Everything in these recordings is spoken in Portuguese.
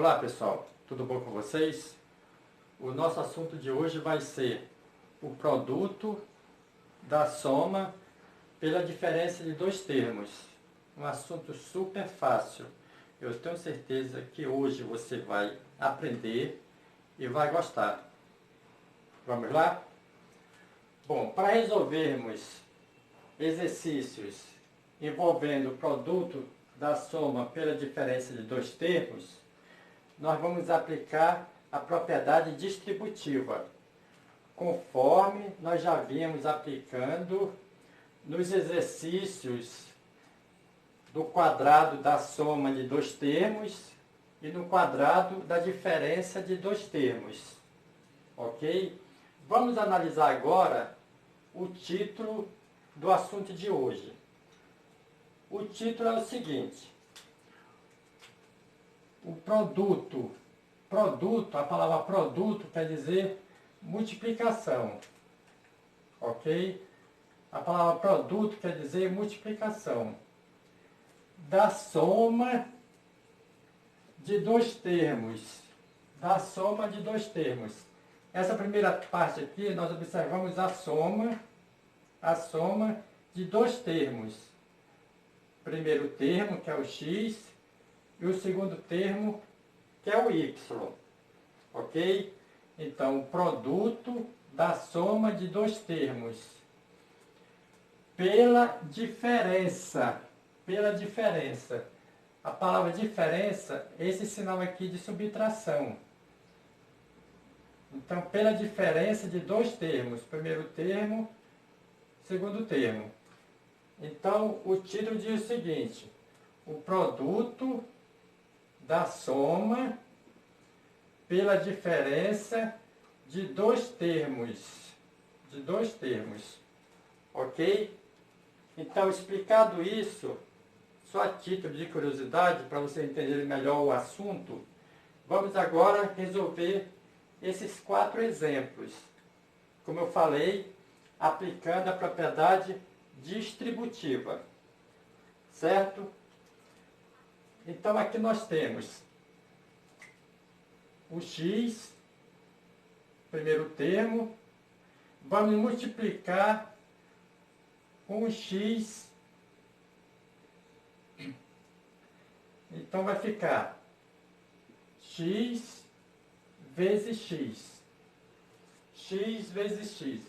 Olá pessoal, tudo bom com vocês? O nosso assunto de hoje vai ser o produto da soma pela diferença de dois termos. Um assunto super fácil. Eu tenho certeza que hoje você vai aprender e vai gostar. Vamos lá? Bom, para resolvermos exercícios envolvendo o produto da soma pela diferença de dois termos, nós vamos aplicar a propriedade distributiva, conforme nós já vimos aplicando nos exercícios do quadrado da soma de dois termos e no quadrado da diferença de dois termos. Ok? Vamos analisar agora o título do assunto de hoje. O título é o seguinte: o produto, a palavra produto quer dizer multiplicação, ok? A palavra produto quer dizer multiplicação da soma de dois termos, Essa primeira parte aqui, nós observamos a soma de dois termos. Primeiro termo, que é o x, e o segundo termo, que é o y, ok? Então, o produto da soma de dois termos pela diferença. A palavra diferença é esse sinal aqui de subtração. Então, pela diferença de dois termos, primeiro termo, segundo termo. Então, o título diz o seguinte: o produto da soma pela diferença de dois termos. Ok? Então, explicado isso, só a título de curiosidade, para você entender melhor o assunto, vamos agora resolver esses 4 exemplos. Como eu falei, aplicando a propriedade distributiva. Certo? Então, aqui nós temos o x, primeiro termo, vamos multiplicar com o x, então vai ficar x vezes x, x vezes x,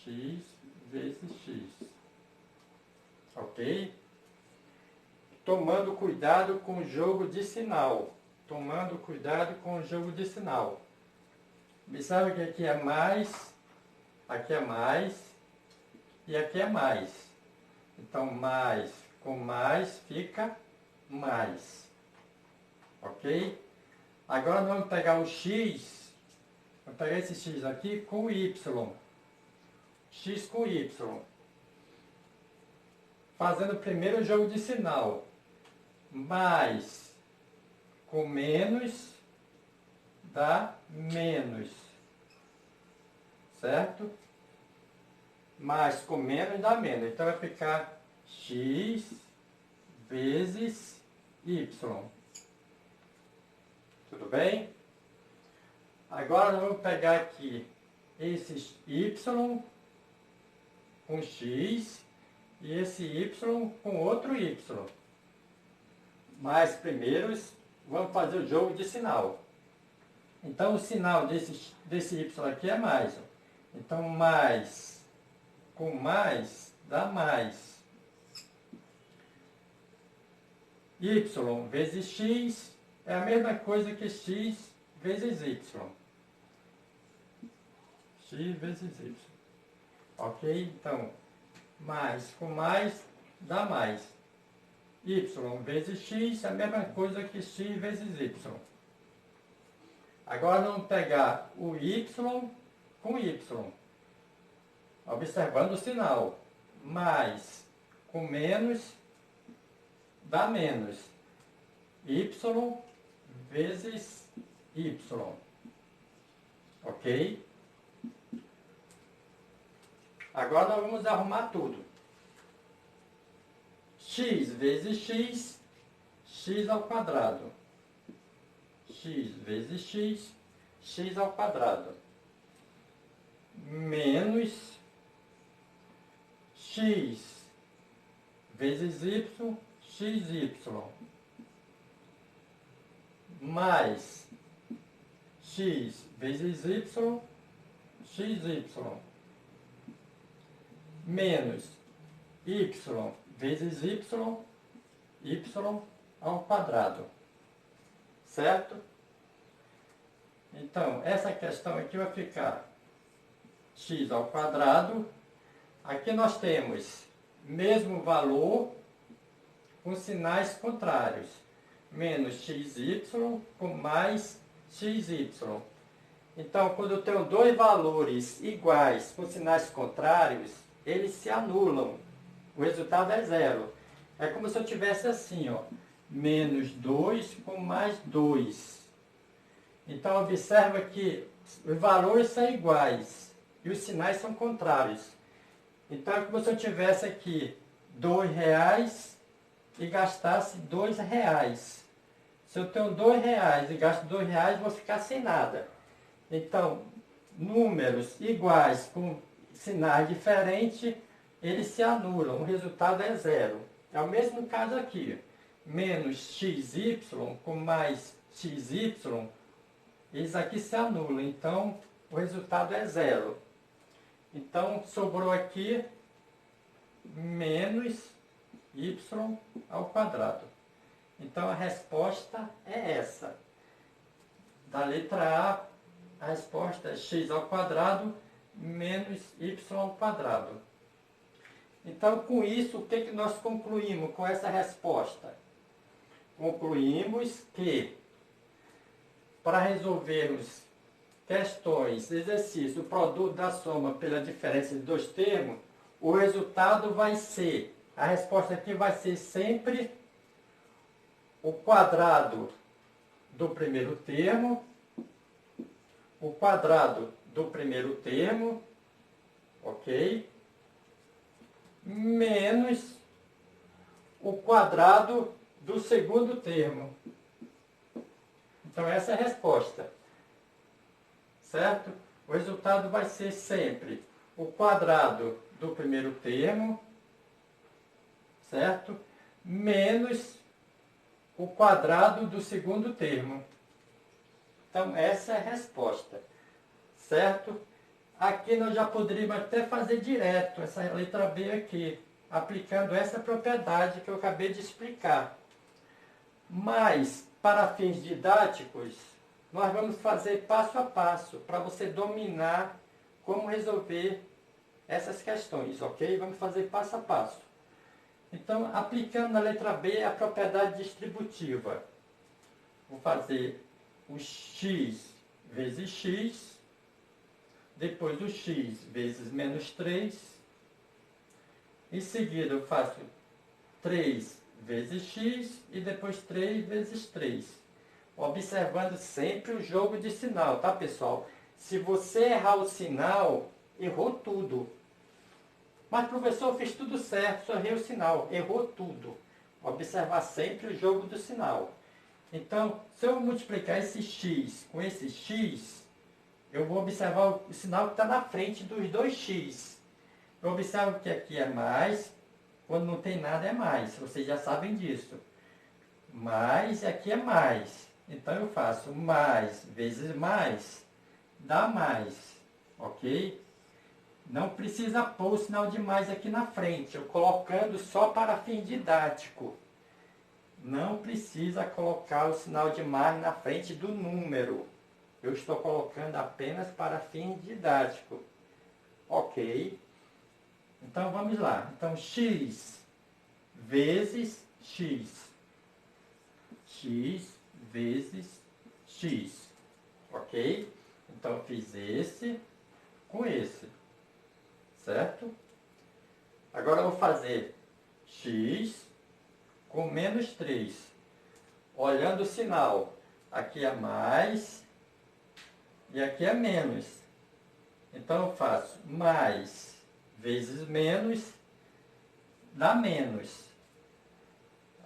x vezes x, ok? Tomando cuidado com o jogo de sinal. Observe que aqui é mais e aqui é mais. Então, mais com mais fica mais. Ok? Agora nós vamos pegar o x, vamos pegar esse x aqui com o y. X com y. Fazendo primeiro o jogo de sinal. Mais com menos dá menos. Certo? Mais com menos dá menos. Então vai ficar x vezes y. Tudo bem? Agora nós vamos pegar aqui esse y com x e esse y com outro y. Mas primeiro vamos fazer o jogo de sinal. Então o sinal desse y aqui é mais. Então mais com mais dá mais. Y vezes x é a mesma coisa que x vezes y. X vezes y. Ok? Então, mais com mais dá mais. Y vezes x é a mesma coisa que x vezes y. Agora vamos pegar o y com y. Observando o sinal. Mais com menos dá menos. Y vezes y. Ok? Agora nós vamos arrumar tudo. X vezes x, x x ao quadrado. X vezes x, x ao quadrado. Menos x vezes y, xy. Mais x vezes y, xy. Menos y vezes y ao quadrado. Certo? Então, essa questão aqui vai ficar x ao quadrado. Aqui nós temos mesmo valor com sinais contrários. Menos xy com mais xy. Então, quando eu tenho dois valores iguais com sinais contrários, eles se anulam. O resultado é zero. É como se eu tivesse assim, ó, menos 2 com mais 2. Então, observa que os valores são iguais e os sinais são contrários. Então, é como se eu tivesse aqui R$2 e gastasse R$2. Se eu tenho R$2 e gasto R$2, vou ficar sem nada. Então, números iguais com sinais diferentes, eles se anulam. O resultado é zero. É o mesmo caso aqui. Menos xy com mais xy, eles aqui se anulam. Então, o resultado é zero. Então, sobrou aqui menos y ao quadrado. Então, a resposta é essa. Da letra A resposta é x ao quadrado menos y ao quadrado. Então, com isso, o que nós concluímos com essa resposta? Concluímos que, para resolvermos questões, exercícios, o produto da soma pela diferença de dois termos, o resultado vai ser, a resposta aqui vai ser sempre o quadrado do primeiro termo, o quadrado do primeiro termo, ok? Menos o quadrado do segundo termo. Então, essa é a resposta. Certo? O resultado vai ser sempre o quadrado do primeiro termo, certo? Menos o quadrado do segundo termo. Então, essa é a resposta. Certo? Aqui nós já poderíamos até fazer direto essa letra B aqui, aplicando essa propriedade que eu acabei de explicar. Mas, para fins didáticos, nós vamos fazer passo a passo, para você dominar como resolver essas questões, ok? Vamos fazer passo a passo. Então, aplicando na letra B a propriedade distributiva. Vou fazer o x vezes x, depois o x vezes menos 3. Em seguida, eu faço 3 vezes x e depois 3 vezes 3. Observando sempre o jogo de sinal, tá, pessoal? Se você errar o sinal, errou tudo. Mas, professor, eu fiz tudo certo, só errei o sinal. Errou tudo. Observar sempre o jogo do sinal. Então, se eu multiplicar esse x com esse x, eu vou observar o sinal que está na frente dos dois x. Eu observo que aqui é mais, quando não tem nada é mais. Vocês já sabem disso. Mais e aqui é mais. Então, eu faço mais vezes mais, dá mais, ok? Não precisa pôr o sinal de mais aqui na frente, eu colocando só para fim didático. Não precisa colocar o sinal de mais na frente do número. Eu estou colocando apenas para fim didático. Ok? Então, vamos lá. Então, x vezes x. X vezes x. Ok? Então, eu fiz esse com esse. Certo? Agora, eu vou fazer x com menos 3. Olhando o sinal. Aqui é mais e aqui é menos. Então, eu faço mais vezes menos, dá menos.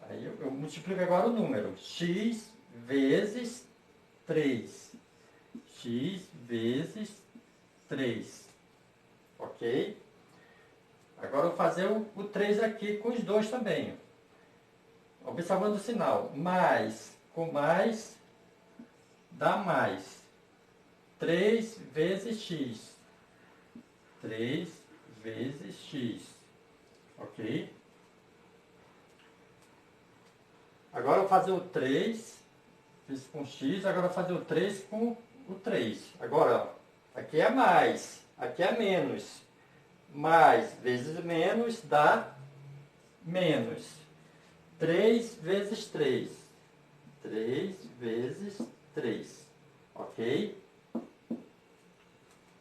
Aí eu multiplico agora o número. X vezes 3. X vezes 3. Ok? Agora eu vou fazer o 3 aqui com os dois também. Observando o sinal. Mais com mais dá mais. 3 vezes x. 3 vezes x. Ok? Agora eu vou fazer o 3. Fiz com x. Agora eu vou fazer o 3 com o 3. Agora, ó, aqui é mais. Aqui é menos. Mais vezes menos dá menos. 3 vezes 3. 3 vezes 3. Ok?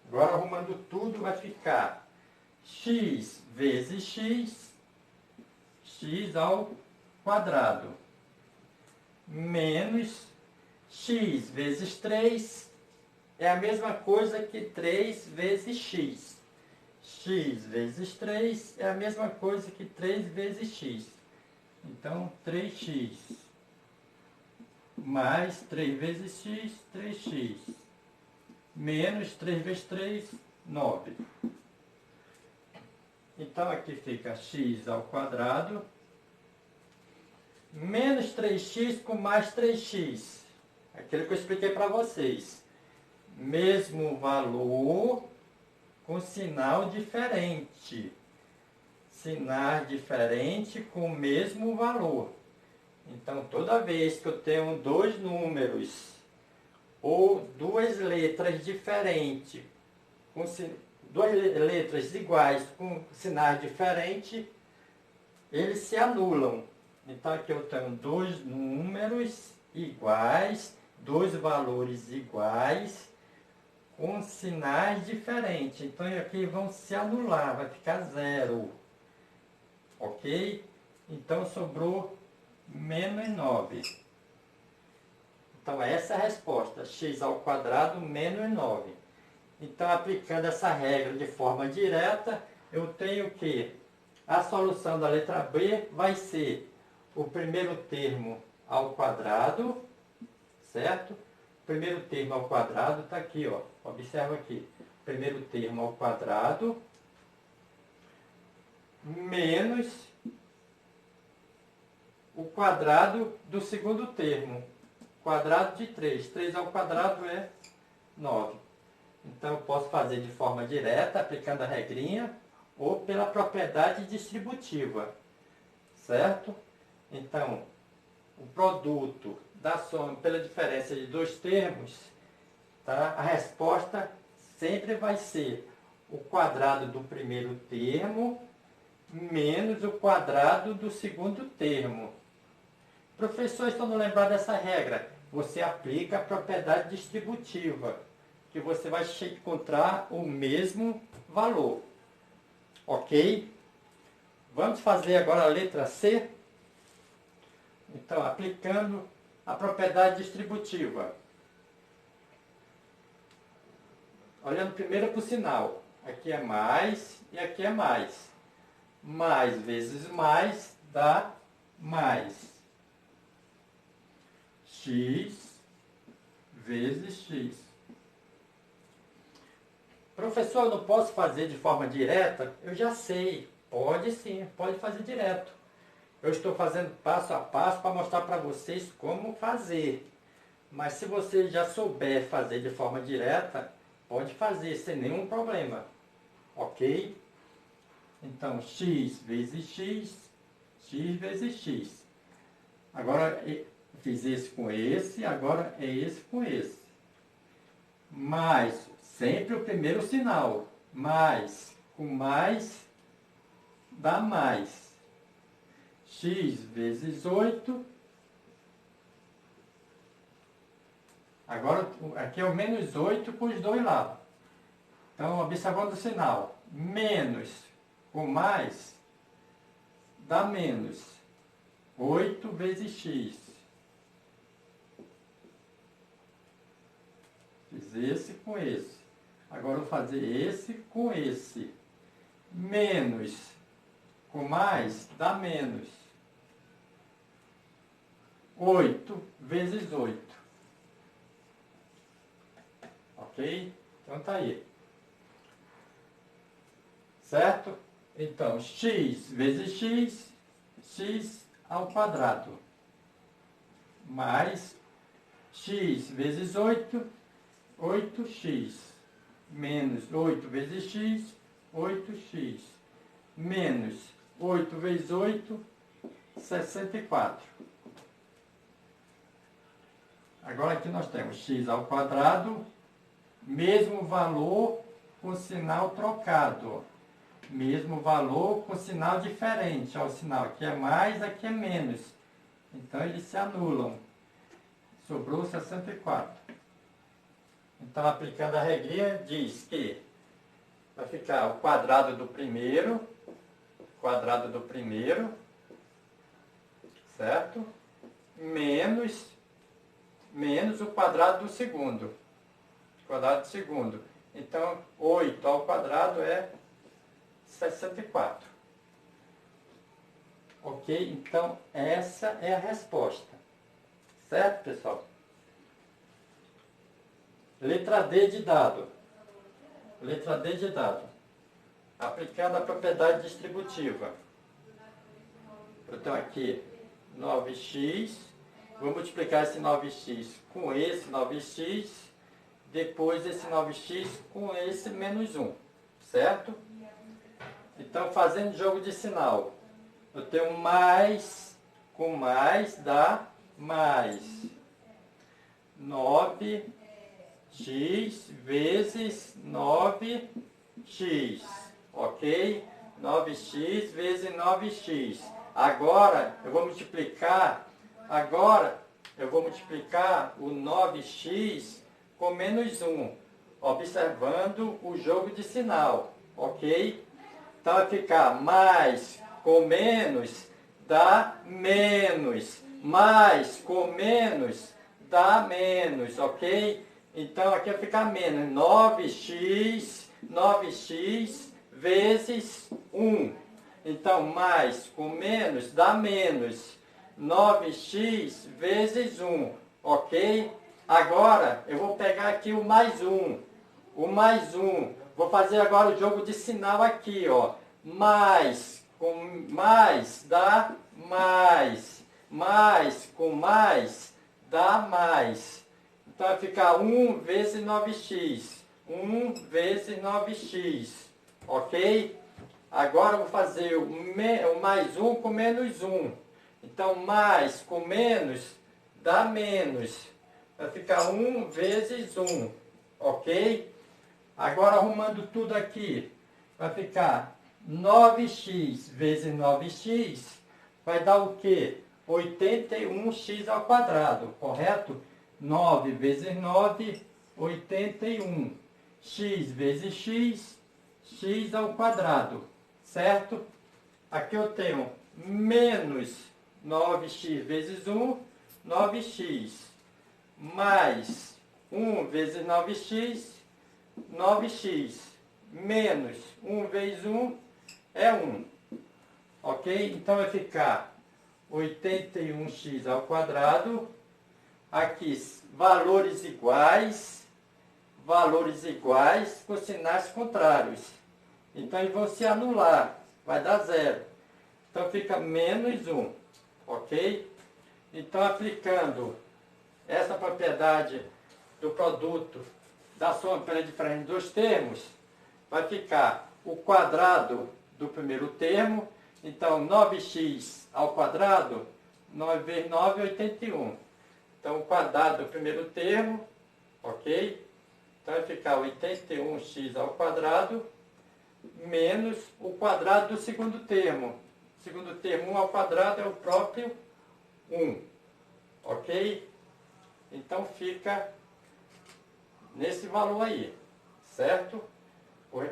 Agora, arrumando tudo, vai ficar x vezes x, x ao quadrado, menos x vezes 3, é a mesma coisa que 3 vezes x. X vezes 3 é a mesma coisa que 3 vezes x. Então, 3x mais 3 vezes x, 3x. Menos 3 vezes 3, 9. Então, aqui fica x ao quadrado menos 3x com mais 3x. Aquilo que eu expliquei para vocês. Mesmo valor com sinal diferente. Sinal diferente com o mesmo valor. Então, toda vez que eu tenho dois números ou duas letras diferentes, com duas letras iguais com sinais diferentes, eles se anulam. Então, aqui eu tenho dois números iguais, dois valores iguais, com sinais diferentes. Então, aqui vão se anular, vai ficar zero. Ok? Então, sobrou menos 9. Então, essa é a resposta. X ao quadrado menos 9. Então, aplicando essa regra de forma direta, eu tenho que a solução da letra B vai ser o primeiro termo ao quadrado, certo? O primeiro termo ao quadrado está aqui, ó. Observa aqui. Primeiro termo ao quadrado menos o quadrado do segundo termo. Quadrado de 3. 3 ao quadrado é 9. Então, eu posso fazer de forma direta, aplicando a regrinha, ou pela propriedade distributiva. Certo? Então, o produto da soma pela diferença de dois termos, tá? A resposta sempre vai ser o quadrado do primeiro termo menos o quadrado do segundo termo. Professor, estou não lembrado dessa regra. Você aplica a propriedade distributiva, que você vai encontrar o mesmo valor. Ok? Vamos fazer agora a letra C? Então, aplicando a propriedade distributiva. Olhando primeiro para o sinal. Aqui é mais e aqui é mais. Mais vezes mais dá mais. X vezes x. Professor, eu não posso fazer de forma direta? Eu já sei. Pode sim, pode fazer direto. Eu estou fazendo passo a passo para mostrar para vocês como fazer. Mas se você já souber fazer de forma direta, pode fazer sem nenhum problema. Ok? Então, x vezes x, x vezes x. Agora, fiz esse com esse, agora é esse com esse. Mais, sempre o primeiro sinal. Mais, com mais, dá mais. X vezes 8. Agora, aqui é o menos 8 com os dois lados. Então, observando o sinal. Menos com mais, dá menos. 8 vezes x. Fiz esse com esse. Agora, eu vou fazer esse com esse. Menos com mais, dá menos. 8 vezes 8. Ok? Então tá aí. Certo? Então, x vezes x, x ao quadrado, mais x vezes 8, 8x, menos 8 vezes x, 8x, menos 8 vezes 8, 64. Agora aqui nós temos x ao quadrado, mesmo valor com sinal trocado. Mesmo valor com sinal diferente. Olha o sinal, aqui é mais, aqui é menos. Então eles se anulam. Sobrou 64. Então, aplicando a regrinha, diz que vai ficar o quadrado do primeiro, certo? Menos o quadrado do segundo. Então, 8 ao quadrado é 64. Ok? Então, essa é a resposta. Certo, pessoal? Letra D de dado. Letra D de dado. Aplicando a propriedade distributiva. Então, aqui, 9x. Vou multiplicar esse 9x com esse 9x. Depois, esse 9x com esse menos 1. Certo? Então, fazendo jogo de sinal, eu tenho mais, com mais dá mais. 9x vezes 9x, ok? 9x vezes 9x. Agora, eu vou multiplicar o 9x com menos 1, observando o jogo de sinal, ok? Então, vai ficar mais com menos dá menos. Mais com menos dá menos, ok? Então, aqui vai ficar menos. 9x vezes 1. Então, mais com menos dá menos. 9x vezes 1, ok? Agora, eu vou pegar aqui o mais 1. O mais 1. Vou fazer agora o jogo de sinal aqui, ó. Mais com mais dá mais. Mais com mais dá mais. Então vai ficar 1 vezes 9x. 1 vezes 9x. Ok? Agora eu vou fazer o mais 1 com menos 1. Então mais com menos dá menos. Vai ficar 1 vezes 1. Ok? Agora, arrumando tudo aqui, vai ficar 9x vezes 9x, vai dar o quê? 81x ao quadrado, correto? 9 vezes 9, 81. X vezes x, x ao quadrado, certo? Aqui eu tenho menos 9x vezes 1, 9x, mais 1 vezes 9x, 9x, menos 1 vezes 1 é 1. Ok? Então vai ficar 81x ao quadrado. Aqui, valores iguais com sinais contrários. Então eles vão se anular, vai dar zero. Então fica menos 1. Ok? Então, aplicando essa propriedade do produto da soma pela diferença dos termos, vai ficar o quadrado do primeiro termo. Então, 9x ao quadrado, 9 vezes 9 é 81. Então, o quadrado do primeiro termo, ok? Então, vai ficar 81x ao quadrado, menos o quadrado do segundo termo. O segundo termo, 1 ao quadrado, é o próprio 1. Ok? Então, fica nesse valor aí, certo?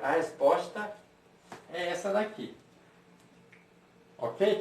A resposta é essa daqui. Ok?